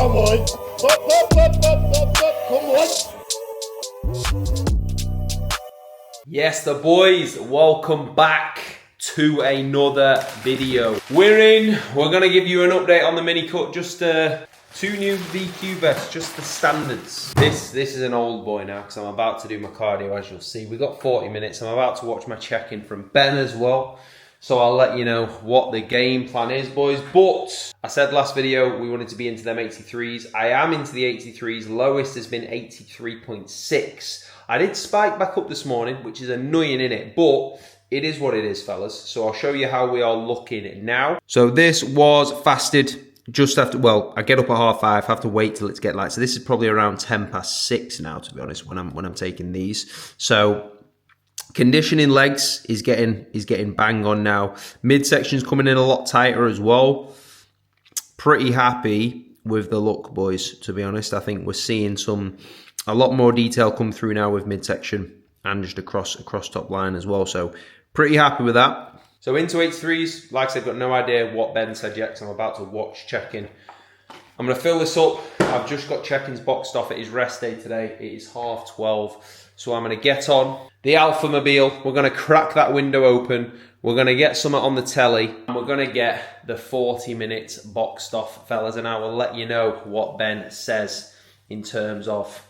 Come on. Come on. Yes, the boys, welcome back to another video. We're going to give you an update on the mini cut, just two new VQ vests, just the standards. This is an old boy now because I'm about to do my cardio, as you'll see. We've got 40 minutes. I'm about to watch my check-in from Ben as well. So I'll let you know what the game plan is, boys. But I said last video we wanted to be into them 83s. I am into the 83s. Lowest has been 83.6. I did spike back up this morning, which is annoying, innit? But it is what it is, fellas. So I'll show you how we are looking now. So this was fasted just after, well, I get up at 5:30, have to wait till it's get light. So this is probably around 6:10 now, to be honest, when I'm taking these. So conditioning legs is getting bang on now. Midsection's coming in a lot tighter as well. Pretty happy with the look, boys, to be honest. I think we're seeing a lot more detail come through now with midsection and just across top line as well. So pretty happy with that. So into 83s, like I said, got no idea what Ben said yet, because I'm about to watch check-in. I'm going to fill this up. I've just got check-ins boxed off. It is rest day today. It is 12:30. So I'm going to get on the Alpha Mobile. We're going to crack that window open. We're going to get something on the telly. And we're going to get the 40 minutes boxed off, fellas. And I will let you know what Ben says in terms of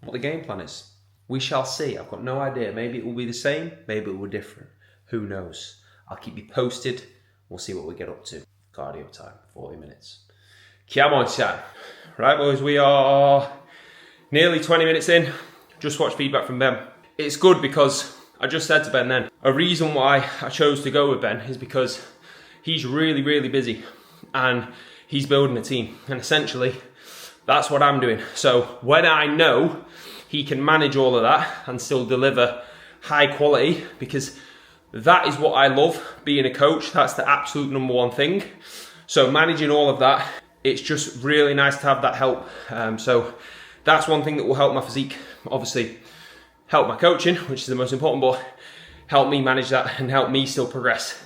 what the game plan is. We shall see. I've got no idea. Maybe it will be the same. Maybe it will be different. Who knows? I'll keep you posted. We'll see what we get up to. Cardio time, 40 minutes. Come on, chat. Right, boys, we are nearly 20 minutes in. Just watched feedback from Ben. It's good because I just said to Ben then, a reason why I chose to go with Ben is because he's really, really busy and he's building a team. And essentially, that's what I'm doing. So when I know he can manage all of that and still deliver high quality, because that is what I love, being a coach. That's the absolute number one thing. So managing all of that, it's just really nice to have that help. So that's one thing that will help my physique. Obviously, help my coaching, which is the most important, but help me manage that and help me still progress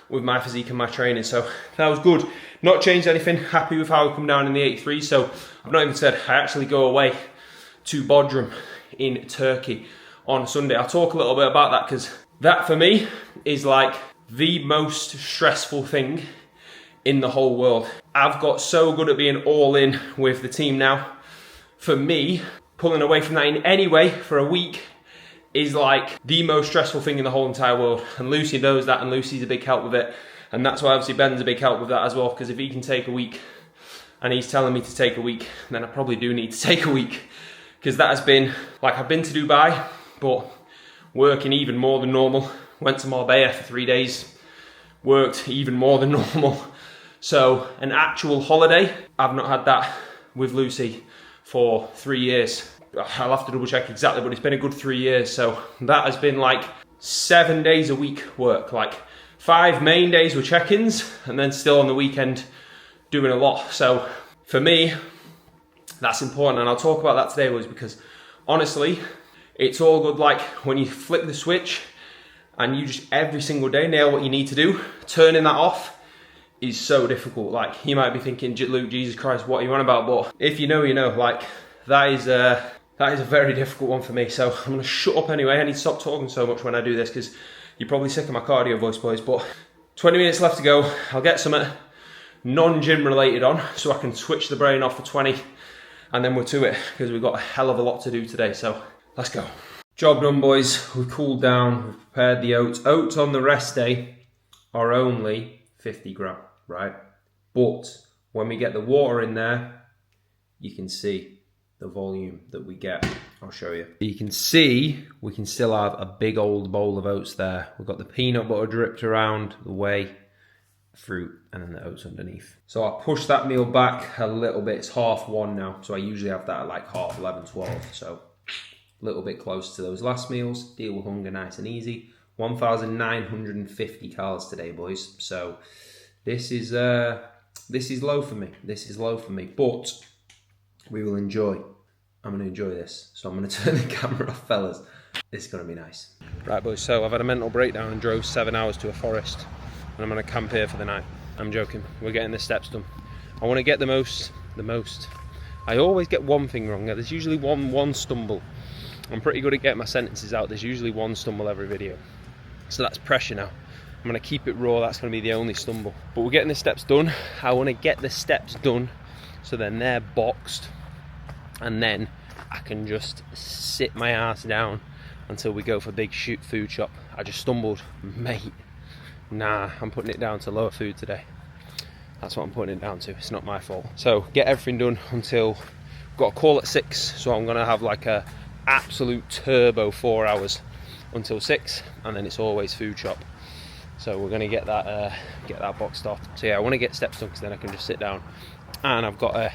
with my physique and my training. So that was good. Not changed anything. Happy with how I come down in the 83. So I've not even said I actually go away to Bodrum in Turkey on Sunday. I'll talk a little bit about that, because that for me is like the most stressful thing in the whole world. I've got so good at being all in with the team now. For me, pulling away from that in any way for a week is like the most stressful thing in the whole entire world. And Lucy knows that, and Lucy's a big help with it. And that's why obviously Ben's a big help with that as well, because if he can take a week and he's telling me to take a week, then I probably do need to take a week. Because that has been, like, I've been to Dubai, but working even more than normal. Went to Marbella for 3 days, worked even more than normal. So an actual holiday, I've not had that with Lucy for 3 years. I'll have to double check exactly, but it's been a good 3 years. So that has been like 7 days a week work, like 5 main days with check-ins, and then still on the weekend doing a lot. So for me, that's important, and I'll talk about that today, was because honestly, it's all good like when you flick the switch and you just every single day nail what you need to do. Turning that off is so difficult. Like, you might be thinking, Luke, Jesus Christ, what are you on about? But if you know, you know. Like, that is a very difficult one for me. So I'm gonna shut up anyway. I need to stop talking so much when I do this, because you're probably sick of my cardio voice, boys. But 20 minutes left to go. I'll get something non-gym related on so I can switch the brain off for 20, and then we're to it, because we've got a hell of a lot to do today. So let's go. Job done, boys. We've cooled down, we've prepared the oats. Oats on the rest day are only 50 gram, right? But when we get the water in there, you can see the volume that we get. I'll show you. You can see we can still have a big old bowl of oats there. We've got the peanut butter dripped around the way, fruit, and then the oats underneath. So I push that meal back a little bit. It's 1:30 now, so I usually have that at like 11:30, 12. So a little bit close to those last meals. Deal with hunger nice and easy. 1,950 calories today, boys. So this is low for me. This is low for me, but we will enjoy. I'm going to enjoy this. So I'm going to turn the camera off, fellas. This is going to be nice. Right, boys, so I've had a mental breakdown and drove 7 hours to a forest, and I'm going to camp here for the night. I'm joking. We're getting the steps done. I want to get the most I always get one thing wrong. There's usually one stumble. I'm pretty good at getting my sentences out. There's usually one stumble every video. So that's pressure now. I'm going to keep it raw. That's going to be the only stumble. But we're getting the steps done. I want to get the steps done so then they're boxed. And then I can just sit my ass down until we go for big food shop. I just stumbled. Mate, nah, I'm putting it down to lower food today. That's what I'm putting it down to. It's not my fault. So get everything done until, got a call at 6. So I'm going to have like a absolute turbo 4 hours until 6, and then it's always food shop. So we're going to get that boxed off. So yeah, I want to get steps done because then I can just sit down, and I've got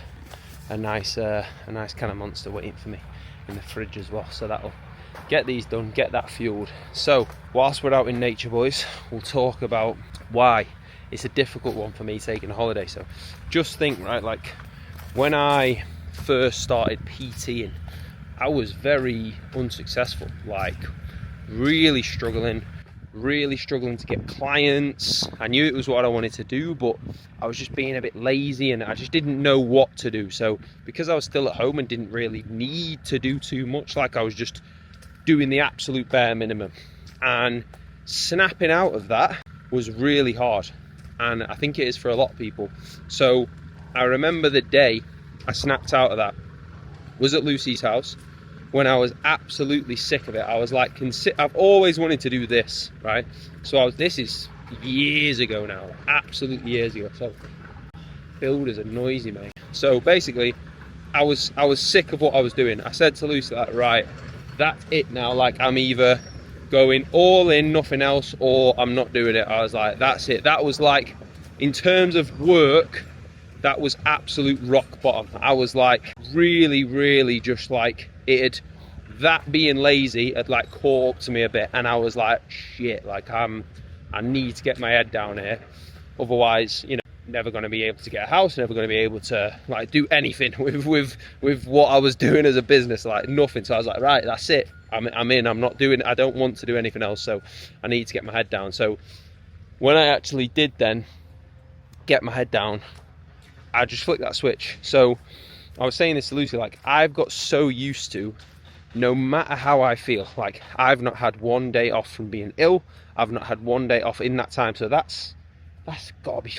a nice can of Monster waiting for me in the fridge as well. So that'll get these done, get that fueled. So whilst we're out in nature, boys, we'll talk about why it's a difficult one for me taking a holiday. So just think, right, like when I first started PTing, I was very unsuccessful, like really struggling to get clients. I knew it was what I wanted to do, but I was just being a bit lazy and I just didn't know what to do. So because I was still at home and didn't really need to do too much, like I was just doing the absolute bare minimum, and snapping out of that was really hard, and I think it is for a lot of people. So I remember the day I snapped out of that was at Lucy's house, when I was absolutely sick of it. I was like, I've always wanted to do this, right? So this is years ago now, absolutely years ago. So builders are noisy, mate. So basically, I was sick of what I was doing. I said to Lucy, like, right, that's it now. Like, I'm either going all in, nothing else, or I'm not doing it. I was like, that's it. That was like, in terms of work, that was absolute rock bottom. I was like, really just like, that being lazy had like caught up to me a bit, and I was like, shit, like I need to get my head down here, otherwise, you know, never going to be able to get a house, never going to be able to like do anything with what I was doing as a business, like nothing. So I was like, right, that's it, I'm in. I don't want to do anything else, so I need to get my head down. So when I actually did then get my head down, I just flicked that switch. So I was saying this to Lucy, like, I've got so used to, no matter how I feel, like I've not had one day off from being ill. I've not had one day off in that time. So that's got to be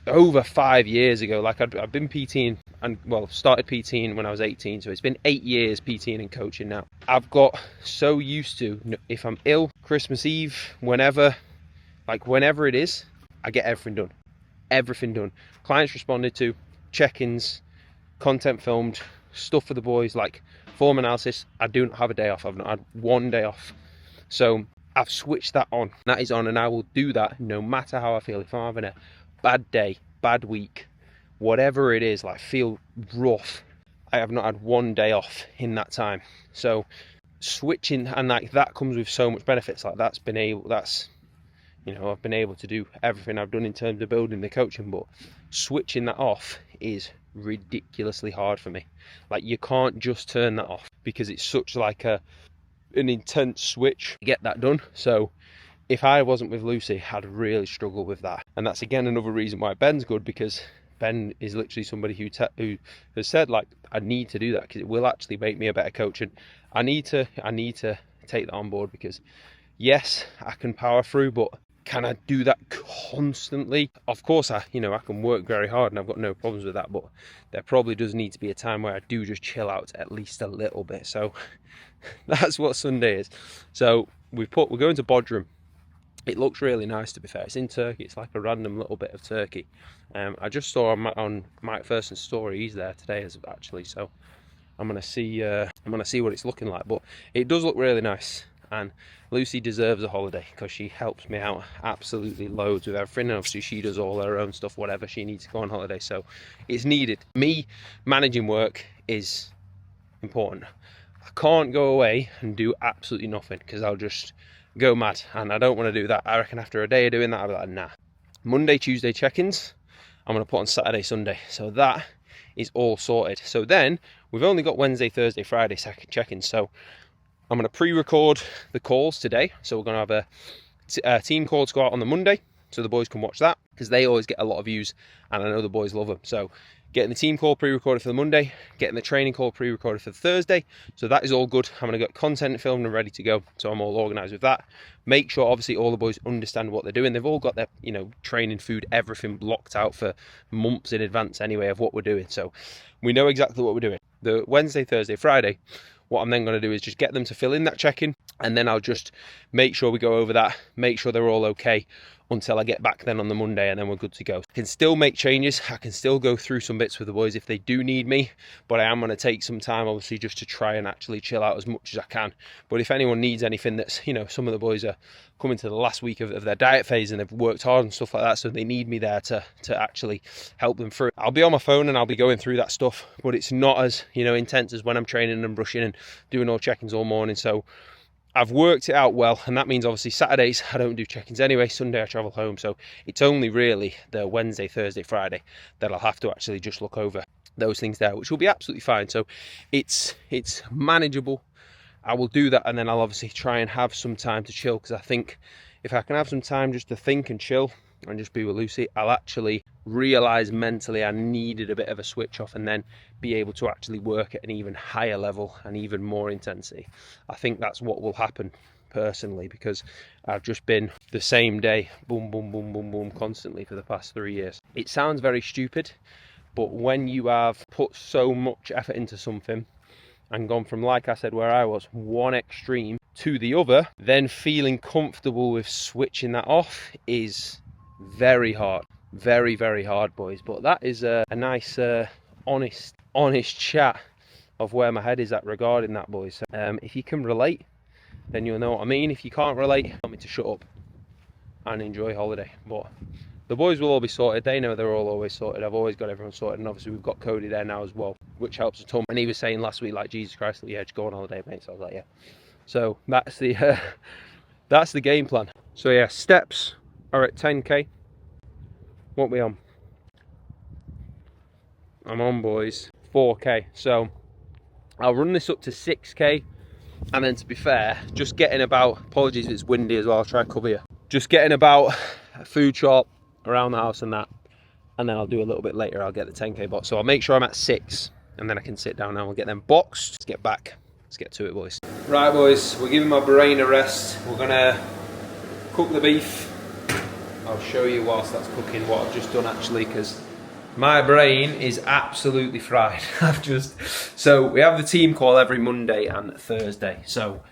over 5 years ago. Like I've been PTing, and well, started PTing when I was 18. So it's been 8 years PTing and coaching now. I've got so used to, if I'm ill, Christmas Eve, whenever it is, I get everything done. Clients responded to, check-ins, content filmed, stuff for the boys, like form analysis. I do not have a day off. I've not had one day off. So I've switched that on. That is on, and I will do that no matter how I feel. If I'm having a bad day, bad week, whatever it is, like feel rough, I have not had one day off in that time. So switching, and like that comes with so much benefits. Like you know, I've been able to do everything I've done in terms of building the coaching, but switching that off is ridiculously hard for me. Like you can't just turn that off because it's such like an intense switch to get that done. So if I wasn't with Lucy, I'd really struggle with that. And that's again another reason why Ben's good, because Ben is literally somebody who has said, like, I need to do that because it will actually make me a better coach, and I need to take that on board, because yes, I can power through, but can I do that constantly? Of course, I can work very hard and I've got no problems with that, but there probably does need to be a time where I do just chill out at least a little bit. So that's what Sunday is. So we're going to Bodrum. It looks really nice, to be fair. It's in Turkey. It's like a random little bit of Turkey. I just saw on Mike Thurston's story, he's there today actually. So I'm gonna see what it's looking like. But it does look really nice. And Lucy deserves a holiday because she helps me out absolutely loads with everything, and obviously she does all her own stuff, whatever she needs to go on holiday, so it's needed. Me managing work is important. I can't go away and do absolutely nothing because I'll just go mad, and I don't want to do that. I reckon after a day of doing that, I'll be like, nah. Monday, Tuesday check-ins, I'm going to put on Saturday, Sunday, so that is all sorted. So then we've only got Wednesday, Thursday, Friday check-ins, so I'm going to pre-record the calls today. So we're going to have a team call to go out on the Monday, so the boys can watch that, because they always get a lot of views and I know the boys love them. So getting the team call pre-recorded for the Monday, getting the training call pre-recorded for the Thursday. So that is all good. I'm going to get content filmed and ready to go. So I'm all organised with that. Make sure, obviously, all the boys understand what they're doing. They've all got their, you know, training, food, everything blocked out for months in advance anyway of what we're doing. So we know exactly what we're doing. The Wednesday, Thursday, Friday, what I'm then going to do is just get them to fill in that check-in, and then I'll just make sure we go over that, make sure they're all okay until I get back then on the Monday, and then we're good to go. I can still make changes. I can still go through some bits with the boys if they do need me, but I am going to take some time, obviously, just to try and actually chill out as much as I can. But if anyone needs anything, that's, you know, some of the boys are coming to the last week of their diet phase and they've worked hard and stuff like that, so they need me there to actually help them through. I'll be on my phone and I'll be going through that stuff, but it's not as, you know, intense as when I'm training and brushing and doing all check-ins all morning. So I've worked it out well, and that means obviously Saturdays I don't do check-ins anyway. Sunday I travel home, so it's only really the Wednesday, Thursday, Friday that I'll have to actually just look over those things there, which will be absolutely fine. So it's manageable. I will do that, and then I'll obviously try and have some time to chill, because I think if I can have some time just to think and chill and just be with Lucy, I'll actually realise mentally I needed a bit of a switch off, and then be able to actually work at an even higher level and even more intensity. I think that's what will happen personally, because I've just been the same day, boom, boom, boom, boom, boom, constantly for the past 3 years. It sounds very stupid, but when you have put so much effort into something and gone from, like I said, where I was, one extreme to the other, then feeling comfortable with switching that off is very hard. Very, very hard, boys. But that is a nice, honest chat of where my head is at regarding that, boys. So, if you can relate, then you'll know what I mean. If you can't relate, tell me to shut up and enjoy holiday. But the boys will all be sorted. They know they're all always sorted. I've always got everyone sorted, and obviously we've got Cody there now as well, which helps a ton. And he was saying last week, like, Jesus Christ, yeah, just go on holiday, mate. So I was like, yeah. So that's the game plan. So yeah, steps are at 10k. What we on? I'm on, boys, 4k. So I'll run this up to 6k, and then, to be fair, just getting about, apologies if it's windy as well, I'll try and cover you, just getting about a food shop around the house and that, and then I'll do a little bit later, I'll get the 10k box. So I'll make sure I'm at 6, and then I can sit down now and get them boxed. Let's get back, let's get to it, boys. Right, boys, we're giving my brain a rest. We're gonna cook the beef. I'll show you whilst that's cooking what I've just done, actually, because my brain is absolutely fried. So we have the team call every Monday and Thursday. So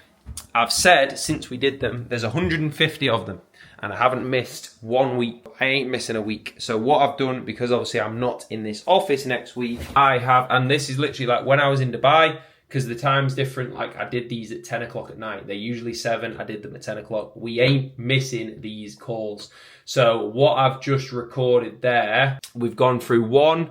I've said, since we did them, there's 150 of them, and I haven't missed 1 week. I ain't missing a week. So what I've done, because obviously I'm not in this office next week, I have, and this is literally like when I was in Dubai, because the time's different. Like, I did these at 10 o'clock at night. They're usually 7. I did them at 10 o'clock. We ain't missing these calls. So what I've just recorded there, we've gone through one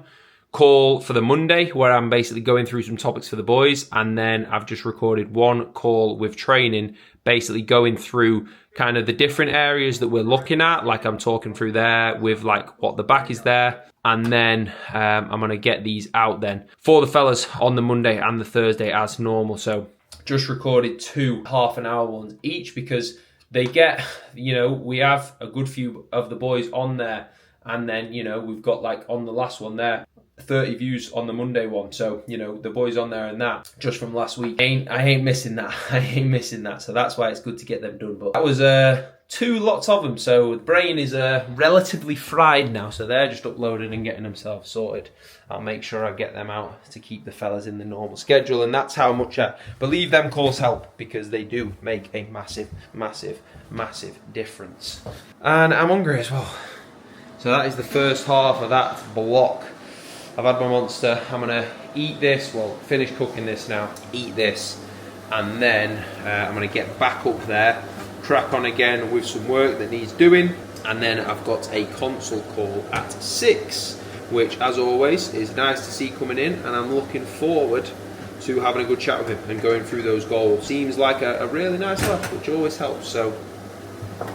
call for the Monday where I'm basically going through some topics for the boys, and then I've just recorded one call with training, basically going through kind of the different areas that we're looking at, like I'm talking through there with like what the back is there. And then I'm going to get these out then for the fellas on the Monday and the Thursday as normal. So just recorded 2 half-an-hour ones each, because they get, you know, we have a good few of the boys on there. And then, you know, we've got, like, on the last one there, 30 views on the Monday one. So, you know, the boys on there and that just from last week. I ain't missing that. I ain't missing that. So that's why it's good to get them done. But that was 2 lots of them. So the brain is relatively fried now. So they're just uploading and getting themselves sorted. I'll make sure I get them out to keep the fellas in the normal schedule. And that's how much I believe them calls help, because they do make a massive, massive, massive difference. And I'm hungry as well. So that is the first half of that block. I've had my monster. I'm gonna eat this, well, finish cooking this now, eat this, and then I'm gonna get back up there, crack on again with some work that needs doing, and then I've got a consult call at 6, which, as always, is nice to see coming in, and I'm looking forward to having a good chat with him and going through those goals. Seems like a really nice lad, which always helps. So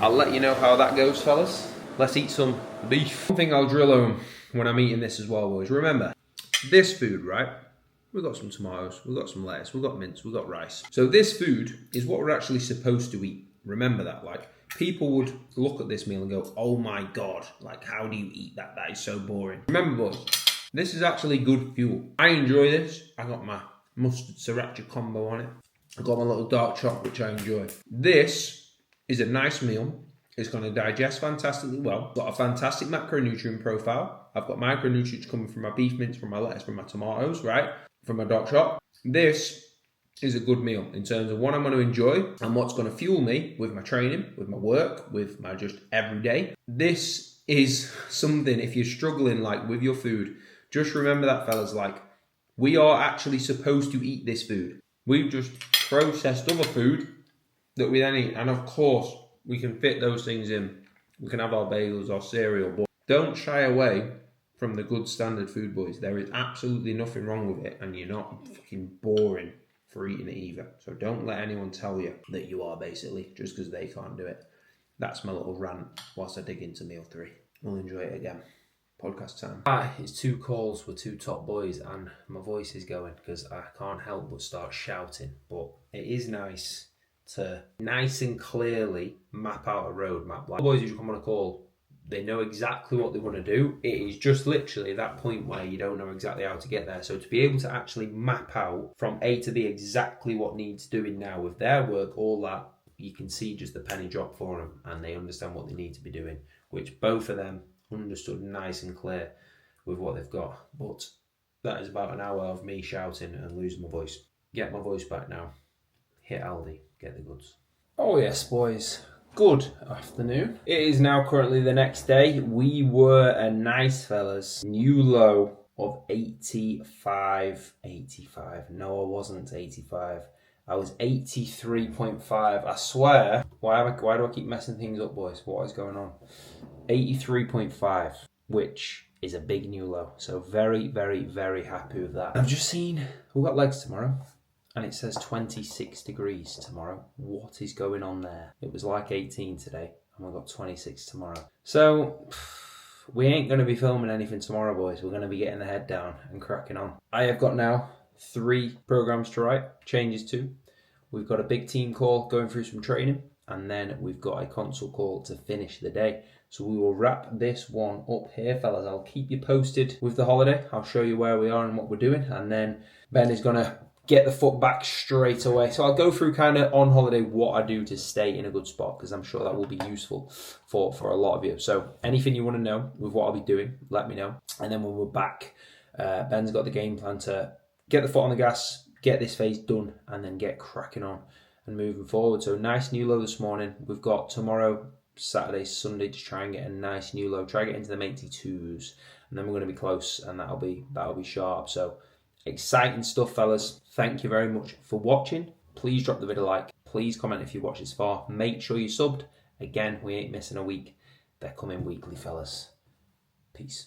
I'll let you know how that goes, fellas. Let's eat some beef. One thing I'll drill home when I'm eating this as well, boys. Remember, this food, right? We've got some tomatoes, we've got some lettuce, we've got mince, we've got rice. So this food is what we're actually supposed to eat. Remember that. Like, people would look at this meal and go, oh my God, like, how do you eat that? That is so boring. Remember, boys, This is actually good fuel. I enjoy this. I got my mustard sriracha combo on it. I got my little dark chocolate, which I enjoy. This is a nice meal. It's going to digest fantastically well. Got a fantastic macronutrient profile. I've got micronutrients coming from my beef mince, from my lettuce, from my tomatoes, right? From my dark chocolate. This is a good meal in terms of what I'm going to enjoy and what's going to fuel me with my training, with my work, with my just everyday. This is something, if you're struggling like with your food, just remember that, fellas, like, we are actually supposed to eat this food. We've just processed other food that we then eat, and of course we can fit those things in. We can have our bagels, our cereal, but don't shy away from the good standard food, boys. There is absolutely nothing wrong with it, and you're not fucking boring for eating it either. So don't let anyone tell you that you are, basically, just because they can't do it. That's my little rant whilst I dig into meal 3. We'll enjoy it again. Podcast time. Hi, it's 2 calls with 2 top boys, and my voice is going because I can't help but start shouting. But it is nice to nice and clearly map out a roadmap. Like, boys who come on a call, they know exactly what they want to do. It is just literally that point where you don't know exactly how to get there. So to be able to actually map out from A to B exactly what needs doing now with their work, all that, you can see just the penny drop for them, and they understand what they need to be doing, which both of them understood nice and clear with what they've got. But that is about an hour of me shouting and losing my voice. Get my voice back now. Hit Aldi, get the goods. Oh yes, boys. Good afternoon. It is now currently the next day. We were a nice, fellas, new low of 85. No, I wasn't 85. I was 83.5. I swear. Why do I keep messing things up, boys? What is going on? 83.5, which is a big new low. So very, very, very happy with that. I've just seen we've got legs tomorrow, and it says 26 degrees tomorrow. What is going on there? It was like 18 today, and we've got 26 tomorrow. So we ain't going to be filming anything tomorrow, boys. We're going to be getting the head down and cracking on. I have got now 3 programs to write, changes 2. We've got a big team call going through some training, and then we've got a consult call to finish the day. So we will wrap this one up here, fellas. I'll keep you posted with the holiday. I'll show you where we are and what we're doing, and then Ben is going to get the foot back straight away. So I'll go through kind of on holiday what I do to stay in a good spot, because I'm sure that will be useful for a lot of you. So anything you want to know with what I'll be doing, let me know. And then when we're back, Ben's got the game plan to get the foot on the gas, get this phase done, and then get cracking on and moving forward. So nice new low this morning. We've got tomorrow, Saturday, Sunday to try and get a nice new low. Try and get into the 82s, and then we're going to be close, and that'll be sharp. So exciting stuff, fellas. Thank you very much for watching. Please drop the video a like. Please comment if you watched this far. Make sure you subbed. Again, we ain't missing a week. They're coming weekly, fellas. Peace.